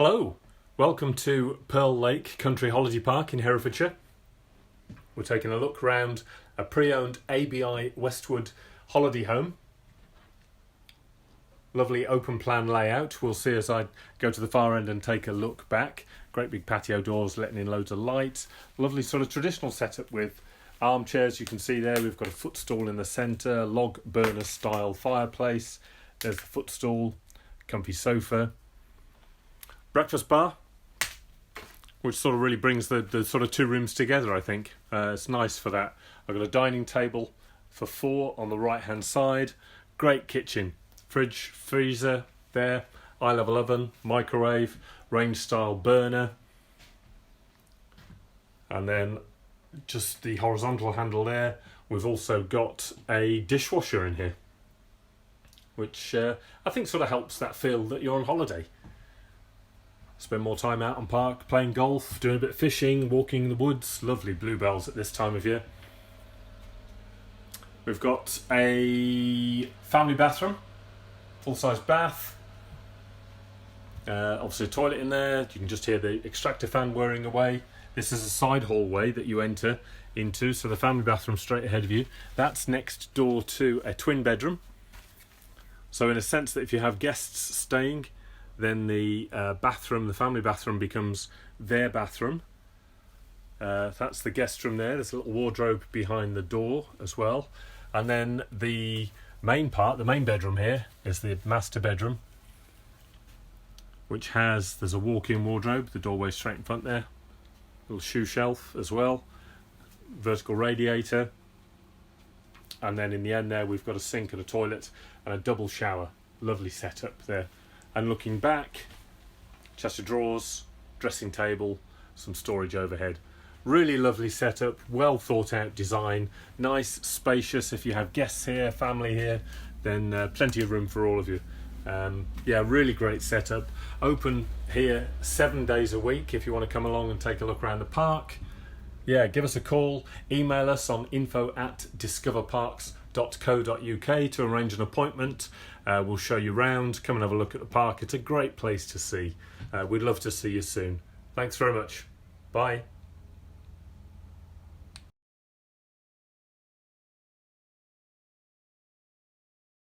Hello, welcome to Pearl Lake Country Holiday Park in Herefordshire. We're taking a look round a pre-owned ABI Westwood holiday home. Lovely open plan layout. We'll see as I go to the far end and take a look back. Great big patio doors letting in loads of light. Lovely sort of traditional setup with armchairs. You can see there we've got a footstool in the centre, log burner style fireplace. There's the footstool, comfy sofa. Breakfast bar, which sort of really brings the sort of two rooms together, I think. It's nice for that. I've got a dining table for four on the right hand side. Great kitchen. Fridge, freezer there. Eye level oven, microwave, range style burner. And then just the horizontal handle there. We've also got a dishwasher in here, which I think sort of helps that feel that you're on holiday. Spend more time out on park, playing golf, doing a bit of fishing, walking in the woods. Lovely bluebells at this time of year. We've got a family bathroom, full-size bath. Obviously a toilet in there. You can just hear the extractor fan whirring away. This is a side hallway that you enter into, so the family bathroom straight ahead of you. That's next door to a twin bedroom. So in a sense that if you have guests staying, then the bathroom, the family bathroom, becomes their bathroom. That's the guest room there. There's a little wardrobe behind the door as well. And then the main part, the main bedroom here, is the master bedroom, which there's a walk-in wardrobe, the doorway straight in front there. Little shoe shelf as well. Vertical radiator. And then in the end there, we've got a sink and a toilet and a double shower. Lovely setup there. And looking back, chest of drawers, dressing table, some storage overhead. Really lovely setup, well thought out design, nice, spacious. If you have guests here, family here, then plenty of room for all of you. Yeah, really great setup. Open here 7 days a week if you want to come along and take a look around the park. Yeah, give us a call, email us on info@discoverparks.co.uk to arrange an appointment. We'll show you round, come and have a look at the park. It's a great place to see. We'd love to see you soon. Thanks very much. Bye.